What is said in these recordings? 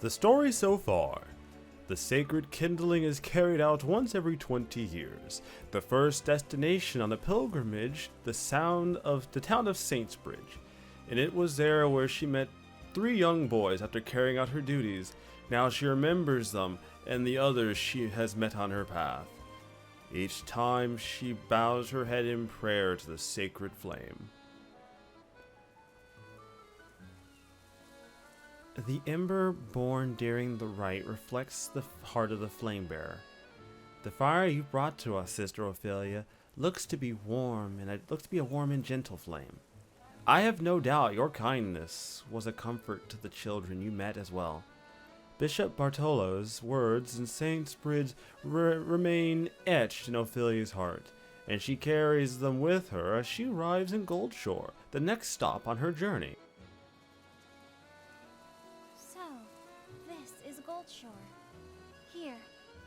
The story so far. The sacred kindling is carried out once every 20 years. The first destination on the pilgrimage, the town of Saintsbridge. And it was there where she met 3 young boys after carrying out her duties. Now she remembers them and the others she has met on her path. Each time she bows her head in prayer to the sacred flame. The ember born during the rite reflects the heart of the flame bearer. The fire you brought to us, Sister Ophelia, looks to be warm, and it looks to be a warm and gentle flame. I have no doubt your kindness was a comfort to the children you met as well. Bishop Bartolo's words in Saintsbridge remain etched in Ophelia's heart, and she carries them with her as she arrives in Goldshore, the next stop on her journey. Goldshore. Here,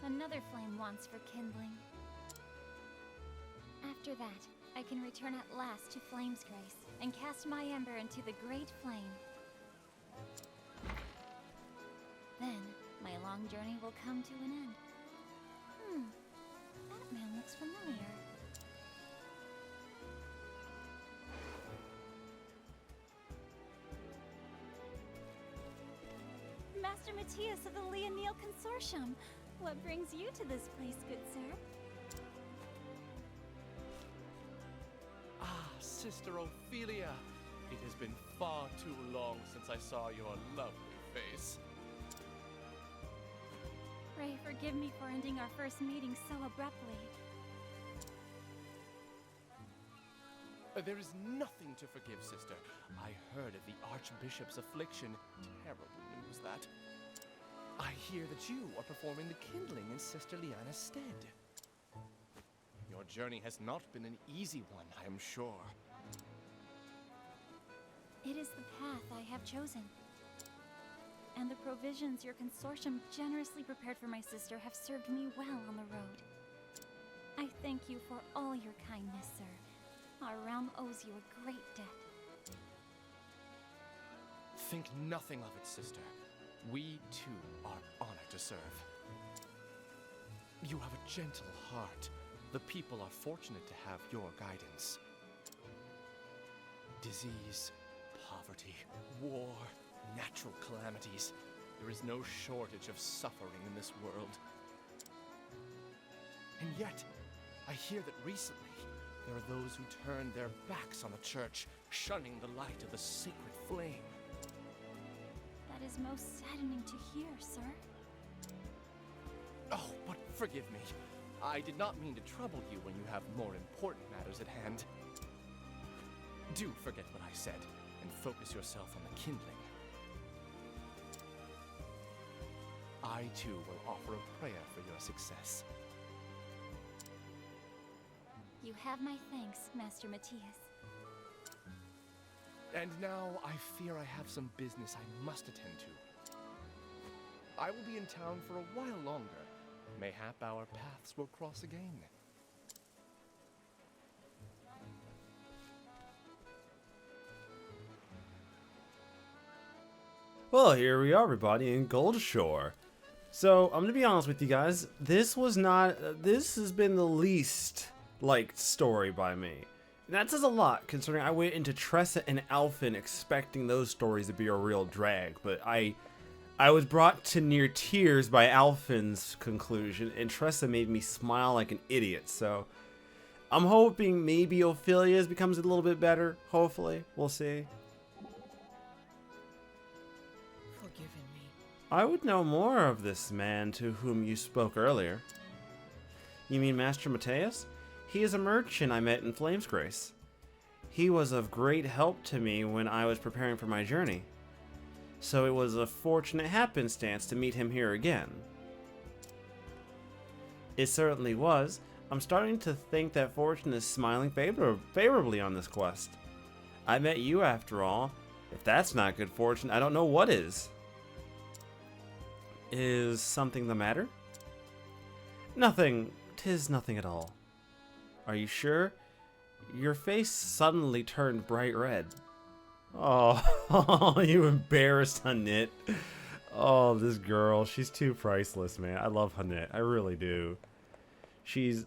another flame wants for kindling. After that, I can return at last to Flame's Grace and cast my ember into the great flame. Then, my long journey will come to an end. That man looks familiar. Master Matthias of the Leonil Consortium. What brings you to this place, good sir? Ah, Sister Ophelia. It has been far too long since I saw your lovely face. Pray forgive me for ending our first meeting so abruptly. There is nothing to forgive, sister. I heard of the Archbishop's affliction. Terrible news, that. I hear that you are performing the kindling in Sister Liana's stead. Your journey has not been an easy one, I am sure. It is the path I have chosen. And the provisions your consortium generously prepared for my sister have served me well on the road. I thank you for all your kindness, sir. Our realm owes you a great debt. Think nothing of it, sister. We, too, are honored to serve. You have a gentle heart. The people are fortunate to have your guidance. Disease, poverty, war, natural calamities. There is no shortage of suffering in this world. And yet, I hear that recently, there are those who turn their backs on the church, shunning the light of the sacred flame. That is most saddening to hear, sir. Oh, but forgive me. I did not mean to trouble you when you have more important matters at hand. Do forget what I said, and focus yourself on the kindling. I, too, will offer a prayer for your success. You have my thanks, Master Matthias. And now, I fear I have some business I must attend to. I will be in town for a while longer. Mayhap our paths will cross again. Well, here we are, everybody, in Goldshore. So, I'm gonna be honest with you guys, this has been the least liked story by me. And that says a lot, considering I went into Tressa and Alphen expecting those stories to be a real drag, but I was brought to near tears by Alphen's conclusion, and Tressa made me smile like an idiot, so I'm hoping maybe Ophelia's becomes a little bit better, hopefully. We'll see. Forgiven me. I would know more of this man to whom you spoke earlier. You mean Master Matthias? He is a merchant I met in Flame's Grace. He was of great help to me when I was preparing for my journey. So it was a fortunate happenstance to meet him here again. It certainly was. I'm starting to think that fortune is smiling favorably on this quest. I met you after all. If that's not good fortune, I don't know what is. Is something the matter? Nothing. 'Tis nothing at all. Are you sure? Your face suddenly turned bright red. Oh, you embarrassed Annette. Oh, this girl, she's too priceless, man. I love Hanette. I really do. She's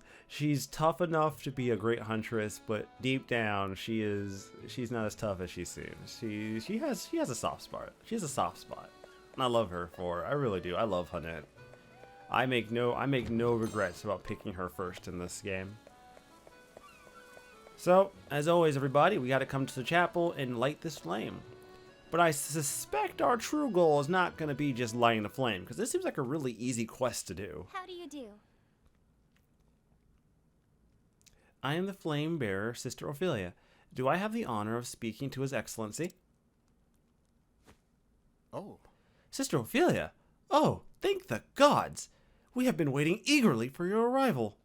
tough enough to be a great huntress, but deep down she's not as tough as she seems. She has a soft spot. She has a soft spot. And I love her for it. I really do. I love Hanette. I make no regrets about picking her first in this game. So, as always, everybody, we got to come to the chapel and light this flame. But I suspect our true goal is not going to be just lighting the flame, because this seems like a really easy quest to do. How do you do? I am the flame bearer, Sister Ophelia. Do I have the honor of speaking to His Excellency? Oh, Sister Ophelia! Oh, thank the gods! We have been waiting eagerly for your arrival.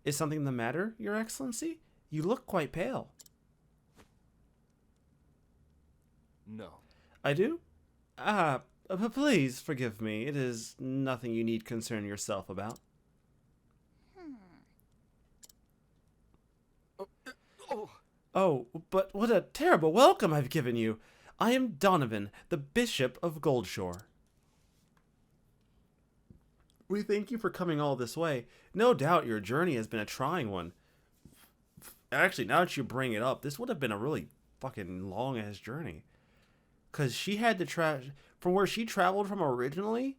Is something the matter, Your Excellency? You look quite pale. no. I do? Please forgive me. It is nothing you need concern yourself about. Oh, but what a terrible welcome I've given you. I am Donovan, the Bishop of Goldshore. We thank you for coming all this way. No doubt your journey has been a trying one. Actually, now that you bring it up, this would have been a really fucking long-ass journey. Because she had to from where she traveled from originally,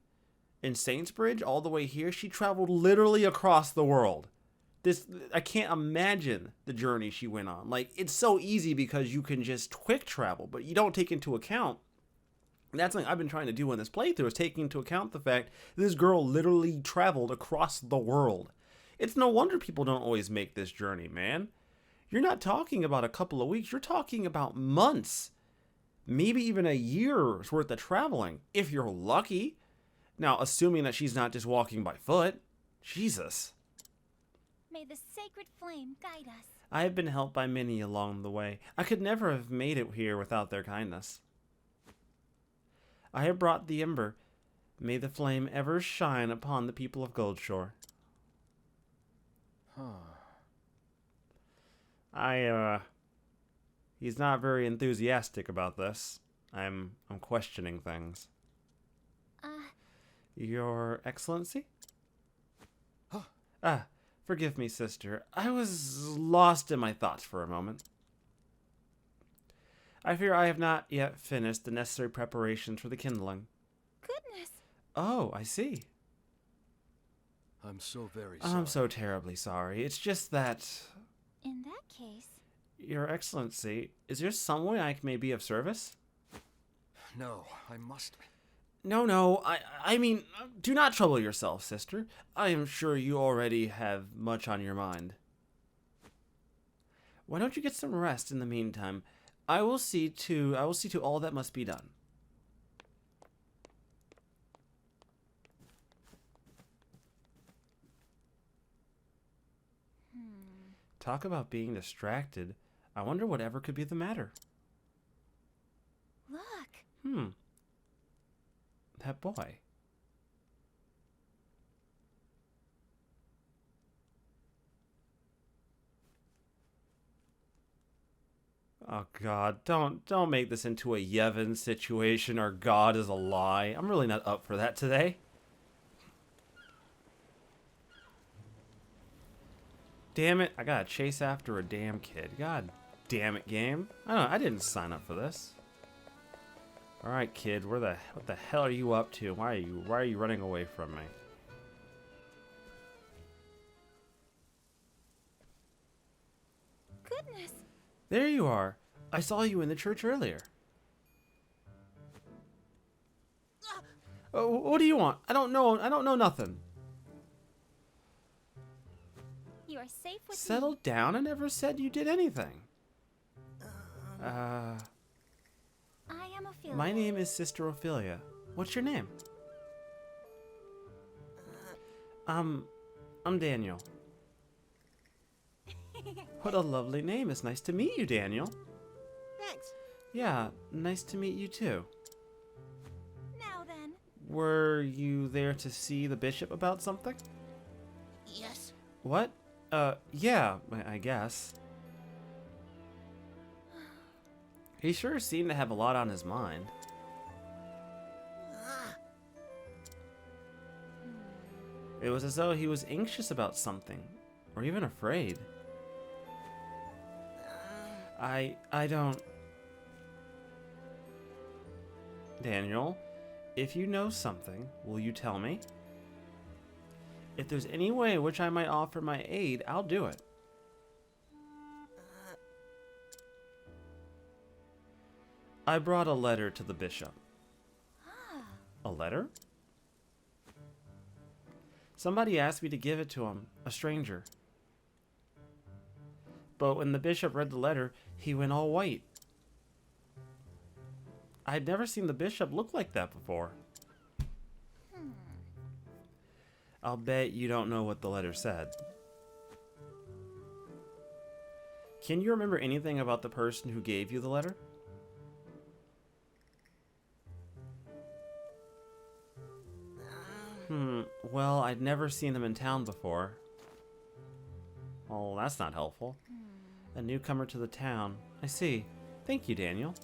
in Saintsbridge, all the way here, she traveled literally across the world. I can't imagine the journey she went on. Like, it's so easy because you can just quick travel, but you don't take into account. That's something I've been trying to do in this playthrough, is taking into account the fact this girl literally traveled across the world. It's no wonder people don't always make this journey, man. You're not talking about a couple of weeks, you're talking about months. Maybe even a year's worth of traveling, if you're lucky. Now, assuming that she's not just walking by foot. Jesus. May the sacred flame guide us. I have been helped by many along the way. I could never have made it here without their kindness. I have brought the ember. May the flame ever shine upon the people of Goldshore. He's not very enthusiastic about this. I'm questioning things. Your Excellency? Forgive me, sister. I was lost in my thoughts for a moment. I fear I have not yet finished the necessary preparations for the kindling. Goodness. Oh, I see. I'm so very sorry. I'm so terribly sorry. It's just that... In that case... Your Excellency, is there some way I may be of service? No, I must... No, I mean, do not trouble yourself, sister. I am sure you already have much on your mind. Why don't you get some rest in the meantime? I will see to all that must be done. Talk about being distracted. I wonder whatever could be the matter. Look. That boy. Oh God, don't make this into a Yevon situation or God is a lie. I'm really not up for that today. Damn it, I gotta chase after a damn kid. God damn it, game. I didn't sign up for this. Alright, kid, what the hell are you up to? Why are you running away from me? Goodness. There you are. I saw you in the church earlier. What do you want? I don't know nothing. You are safe with Settle me. down. I never said you did anything. I am Ophelia. My name is Sister Ophelia. What's your name? I'm Daniel. What a lovely name. It's nice to meet you, Daniel. Thanks. Yeah, nice to meet you too. Now then. Were you there to see the bishop about something? Yes. What? Yeah, I guess. He sure seemed to have a lot on his mind. Ah, It was as though he was anxious about something, or even afraid. I don't... Daniel, if you know something, will you tell me? If there's any way in which I might offer my aid, I'll do it. I brought a letter to the bishop. A letter? Somebody asked me to give it to him, a stranger. But when the bishop read the letter, he went all white. I'd never seen the bishop look like that before. I'll bet you don't know what the letter said. Can you remember anything about the person who gave you the letter? Well, I'd never seen him in town before. Oh, that's not helpful. A newcomer to the town. I see. Thank you, Daniel.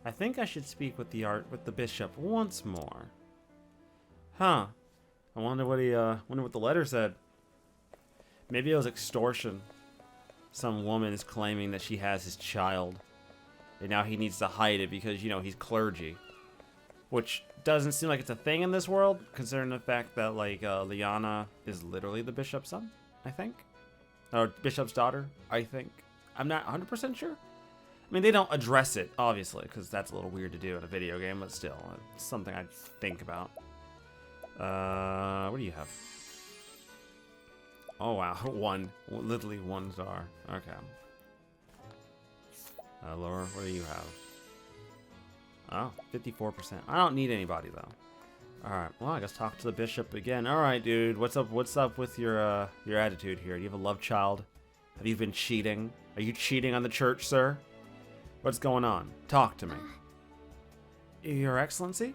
I think I should speak with the bishop once more. Huh. I wonder what the letter said. Maybe it was extortion. Some woman is claiming that she has his child. And now he needs to hide it because, you know, he's clergy. Which doesn't seem like it's a thing in this world, considering the fact that, like, Liana is literally the bishop's son, I think. Or bishop's daughter, I think. I'm not 100% sure. I mean, they don't address it, obviously, because that's a little weird to do in a video game, but still, it's something I'd think about. What do you have? Oh, wow. Literally 1 star. Okay. Laura, what do you have? Oh, 54%. I don't need anybody, though. Alright, well, I guess talk to the bishop again. Alright, dude, what's up with your attitude here? Do you have a love child? Have you been cheating? Are you cheating on the church, sir? What's going on? Talk to me. Your Excellency?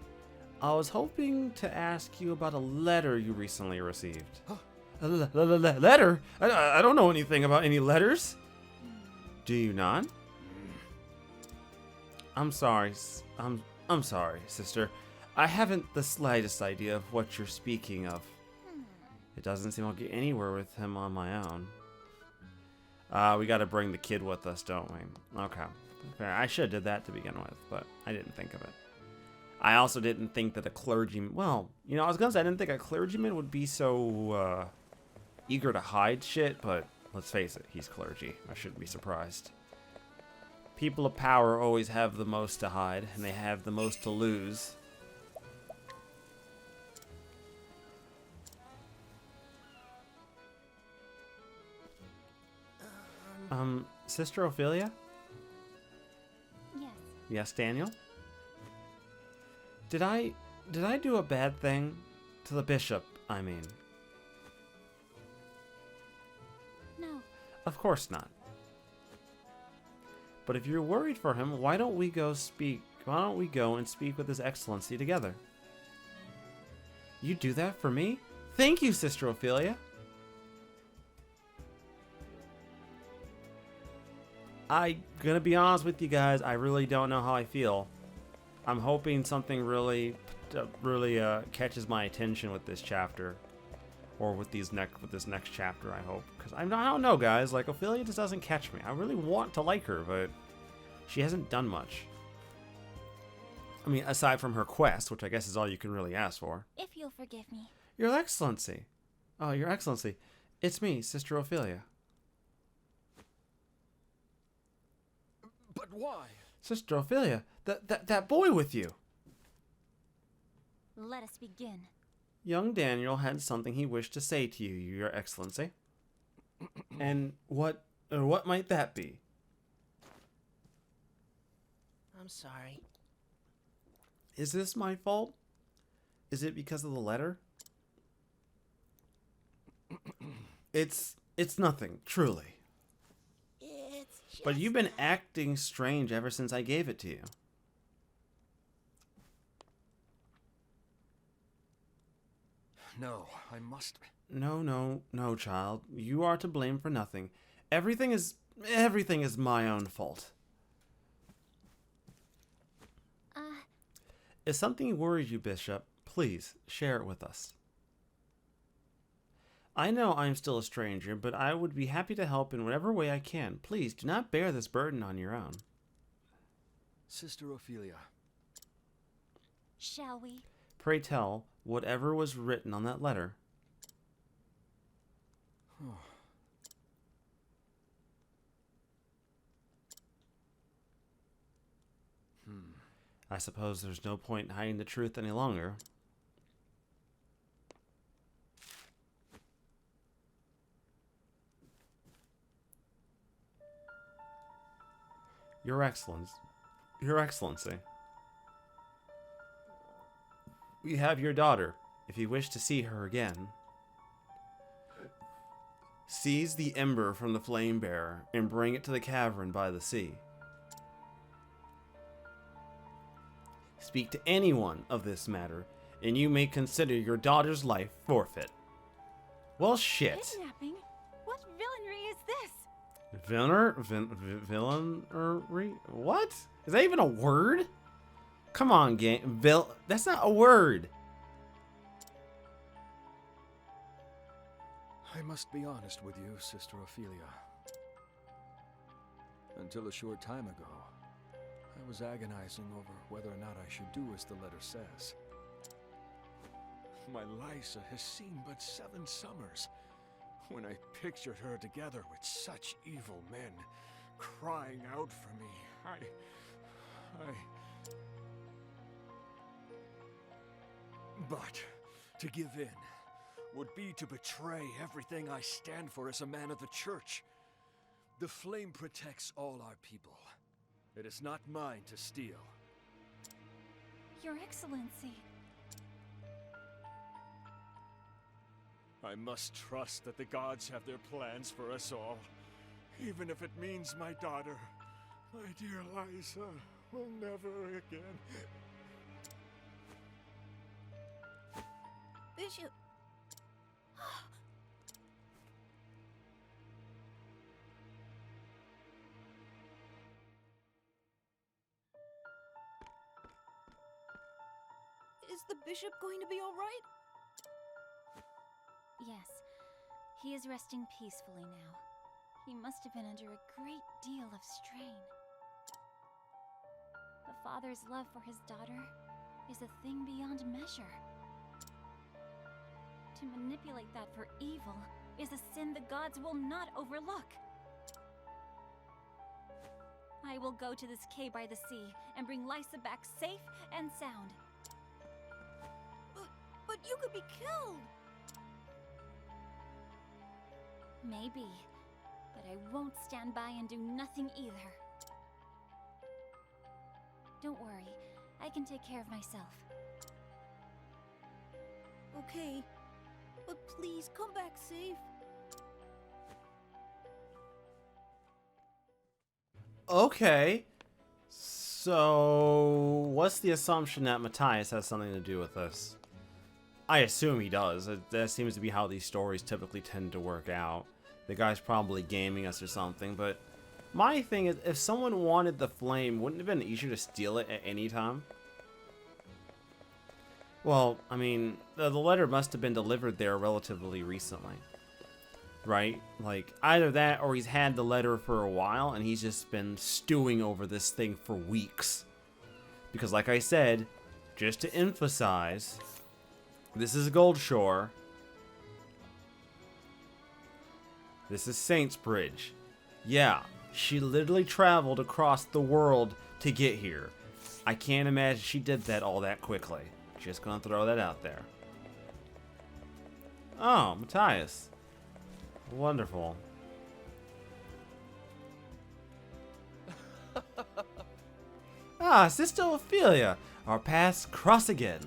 I was hoping to ask you about a letter you recently received. A letter? I don't know anything about any letters. Do you not? I'm sorry. I'm sorry, sister. I haven't the slightest idea of what you're speaking of. It doesn't seem I'll get anywhere with him on my own. We gotta bring the kid with us, don't we? Okay. Fair. I should have did that to begin with, but I didn't think of it. I also didn't think that a clergyman... Well, you know, I was gonna say I didn't think a clergyman would be so eager to hide shit, but let's face it, he's clergy. I shouldn't be surprised. People of power always have the most to hide, and they have the most to lose. Sister Ophelia? Yes. Yes, Daniel? Did I do a bad thing to the bishop, I mean? No. Of course not. But if you're worried for him, why don't we go and speak with His Excellency together? You do that for me? Thank you, Sister Ophelia. I'm gonna be honest with you guys, I really don't know how I feel. I'm hoping something really catches my attention with this chapter. Or with this next chapter, I hope. Because I don't know, guys. Like, Ophelia just doesn't catch me. I really want to like her, but she hasn't done much. I mean, aside from her quest, which I guess is all you can really ask for. If you'll forgive me. Your Excellency. Oh, Your Excellency. It's me, Sister Ophelia. But why? Sister Ophelia, that boy with you. Let us begin. Young Daniel had something he wished to say to you, Your Excellency. And what might that be? I'm sorry. Is this my fault? Is it because of the letter? It's nothing, truly. It's just... But you've been acting strange ever since I gave it to you. No, I must... No, child. You are to blame for nothing. Everything is Everything is my own fault. If something worries you, Bishop, please share it with us. I know I'm still a stranger, but I would be happy to help in whatever way I can. Please do not bear this burden on your own. Sister Ophelia. Shall we? Pray tell whatever was written on that letter. I suppose there's no point in hiding the truth any longer. Your Excellency. We have your daughter, if you wish to see her again. Seize the ember from the flame bearer and bring it to the cavern by the sea. Speak to anyone of this matter, and you may consider your daughter's life forfeit. Well, shit. Kidnapping? What villainy is this? Villainy? What? Is that even a word? Come on, game. That's not a word. I must be honest with you, Sister Ophelia. Until a short time ago, I was agonizing over whether or not I should do as the letter says. My Lysa has seen but 7 summers. When I pictured her together with such evil men, crying out for me, But to give in would be to betray everything I stand for as a man of the church. The flame protects all our people. It is not mine to steal. Your Excellency. I must trust that the gods have their plans for us all, even if it means my daughter, my dear Lysa, will never again. Bishop. Is the bishop going to be all right? Yes, he is resting peacefully now. He must have been under a great deal of strain. The father's love for his daughter is a thing beyond measure. To manipulate that for evil is a sin the gods will not overlook. I will go to this cave by the sea and bring Lysa back safe and sound. But you could be killed! Maybe, but I won't stand by and do nothing either. Don't worry, I can take care of myself. Okay, but please come back safe. Okay. So, what's the assumption that Matthias has something to do with this? I assume he does. That seems to be how these stories typically tend to work out. The guy's probably gaming us or something, but my thing is, if someone wanted the flame, wouldn't it have been easier to steal it at any time? Well, I mean, the letter must have been delivered there relatively recently, right? Like, either that or he's had the letter for a while and he's just been stewing over this thing for weeks. Because like I said, just to emphasize, this is Goldshore. This is Saints Bridge. Yeah, she literally traveled across the world to get here. I can't imagine she did that all that quickly. Just gonna throw that out there. Oh, Matthias. Wonderful. Sister Ophelia. Our paths cross again.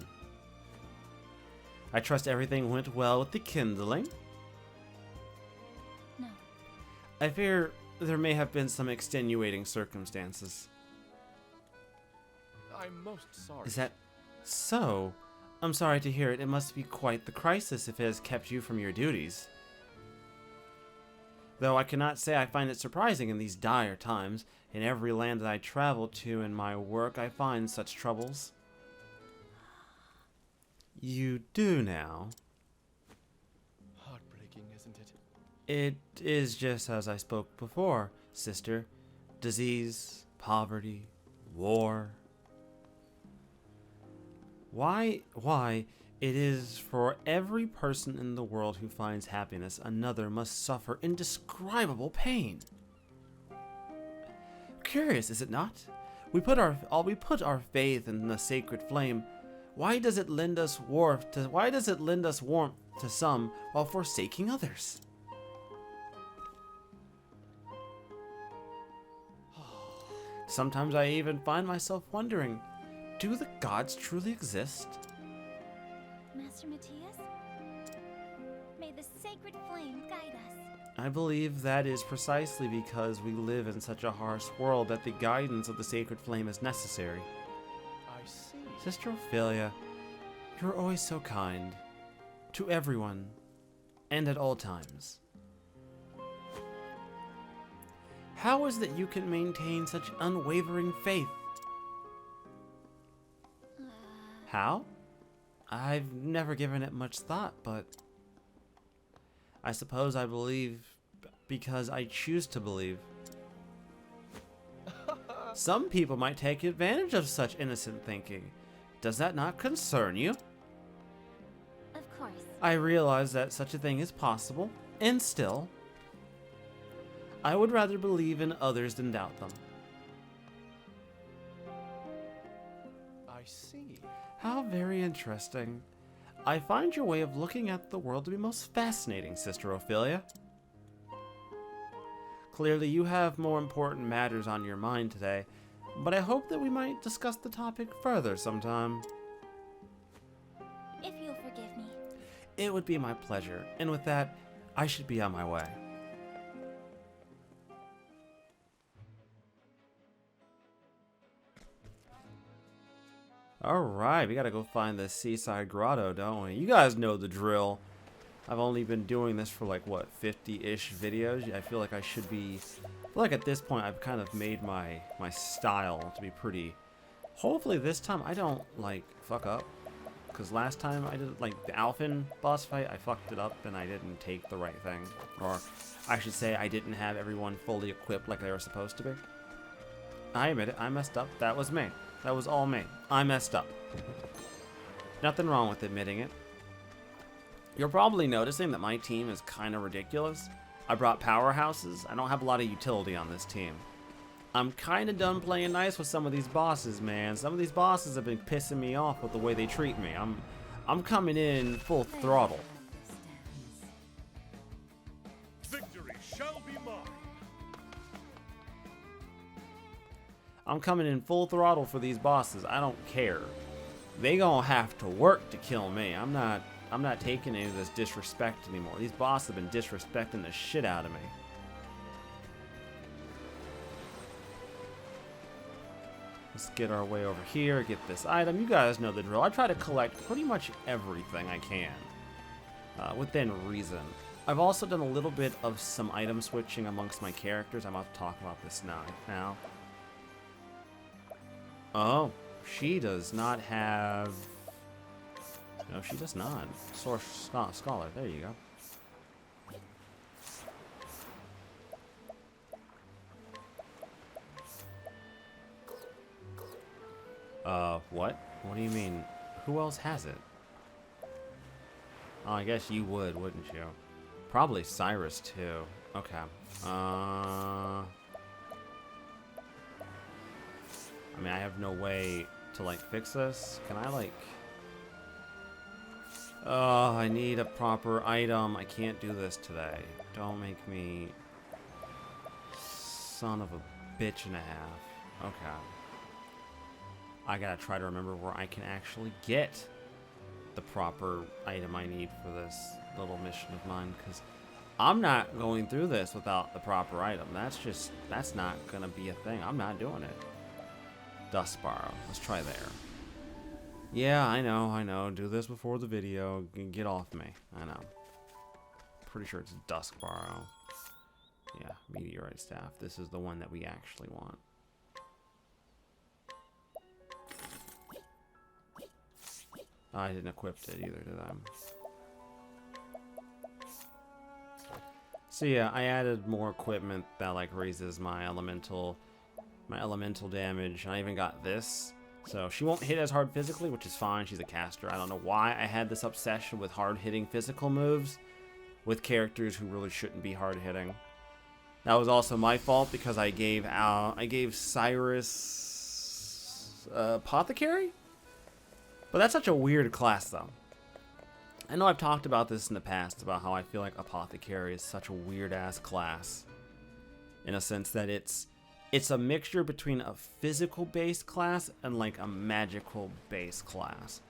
I trust everything went well with the kindling. No. I fear there may have been some extenuating circumstances. I'm most sorry. Is that so? I'm sorry to hear it. It must be quite the crisis if it has kept you from your duties. Though I cannot say I find it surprising in these dire times. In every land that I travel to in my work, I find such troubles. You do now. Heartbreaking, isn't it? It is just as I spoke before, sister. Disease, poverty, war. Why, it is for every person in the world who finds happiness, another must suffer indescribable pain. Curious, is it not? We put our faith in the sacred flame. Why does it lend us warmth to some while forsaking others? Sometimes I even find myself wondering, do the gods truly exist? Master Matthias? May the sacred flame guide us. I believe that is precisely because we live in such a harsh world that the guidance of the sacred flame is necessary. I see. Sister Ophelia, you're always so kind. To everyone. And at all times. How is that you can maintain such unwavering faith? How? I've never given it much thought, but I suppose I believe because I choose to believe. Some people might take advantage of such innocent thinking. Does that not concern you? Of course. I realize that such a thing is possible, and still, I would rather believe in others than doubt them. I see. How very interesting. I find your way of looking at the world to be most fascinating, Sister Ophelia. Clearly, you have more important matters on your mind today, but I hope that we might discuss the topic further sometime. If you'll forgive me. It would be my pleasure, and with that, I should be on my way. Alright, we gotta go find the seaside grotto, don't we? You guys know the drill. I've only been doing this for like, what, 50-ish videos? I feel like I should be... I feel like at this point I've kind of made my style to be pretty... Hopefully this time I don't, like, fuck up. Because last time I did, like, the Alphen boss fight, I fucked it up and I didn't take the right thing. Or, I should say, I didn't have everyone fully equipped like they were supposed to be. I admit it, I messed up. That was me. That was all me. I messed up. Nothing wrong with admitting it. You're probably noticing that my team is kind of ridiculous. I brought powerhouses. I don't have a lot of utility on this team. I'm kind of done playing nice with some of these bosses, man. Some of these bosses have been pissing me off with the way they treat me. I'm coming in full throttle. Victory shall be mine. I'm coming in full throttle for these bosses. I don't care. They gonna have to work to kill me. I'm not taking any of this disrespect anymore. These bosses have been disrespecting the shit out of me. Let's get our way over here, get this item. You guys know the drill. I try to collect pretty much everything I can, within reason. I've also done a little bit of some item switching amongst my characters. I'm about to talk about this now. Oh, she does not have... No, she does not. Source Scholar, there you go. What? What do you mean? Who else has it? Oh, I guess you would, wouldn't you? Probably Cyrus, too. Okay. I mean, I have no way to, like, fix this. Can I, like... Oh, I need a proper item. I can't do this today. Don't make me... Son of a bitch and a half. Okay. I gotta try to remember where I can actually get the proper item I need for this little mission of mine, because I'm not going through this without the proper item. That's not gonna be a thing. I'm not doing it. Dust Borrow. Let's try there. Yeah, I know. Do this before the video. Get off me. I know. Pretty sure it's Dusk Borrow. Yeah, meteorite staff. This is the one that we actually want. I didn't equip it either, did I? So yeah, I added more equipment that like raises my elemental damage. And I even got this. So she won't hit as hard physically, which is fine. She's a caster. I don't know why I had this obsession with hard-hitting physical moves with characters who really shouldn't be hard-hitting. That was also my fault because I gave Cyrus Apothecary? But that's such a weird class, though. I know I've talked about this in the past, about how I feel like Apothecary is such a weird-ass class. In a sense that it's a mixture between a physical-based class and, like, a magical-based class.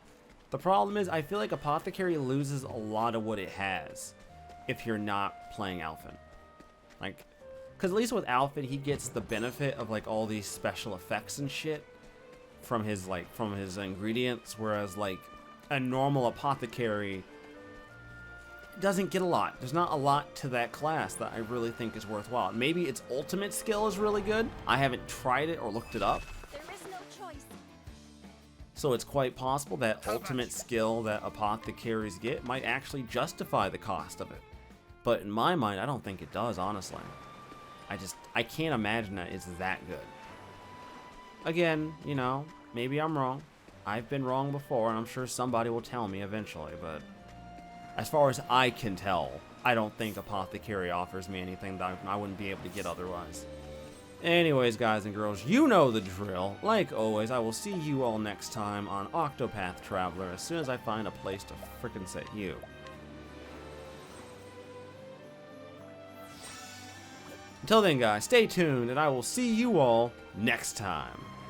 The problem is, I feel like Apothecary loses a lot of what it has if you're not playing Alphen. Like, because at least with Alphen, he gets the benefit of, like, all these special effects and shit from his ingredients, whereas, like, a normal Apothecary doesn't get a lot. There's not a lot to that class that I really think is worthwhile. Maybe its ultimate skill is really good. I haven't tried it or looked it up. There is no choice. So it's quite possible that ultimate skill that Apothecaries get might actually justify the cost of it. But in my mind, I don't think it does, honestly. I can't imagine that it's that good. Again, you know, maybe I'm wrong. I've been wrong before, and I'm sure somebody will tell me eventually, but as far as I can tell, I don't think Apothecary offers me anything that I wouldn't be able to get otherwise. Anyways, guys and girls, you know the drill. Like always, I will see you all next time on Octopath Traveler as soon as I find a place to frickin' set you. Until then, guys, stay tuned, and I will see you all next time.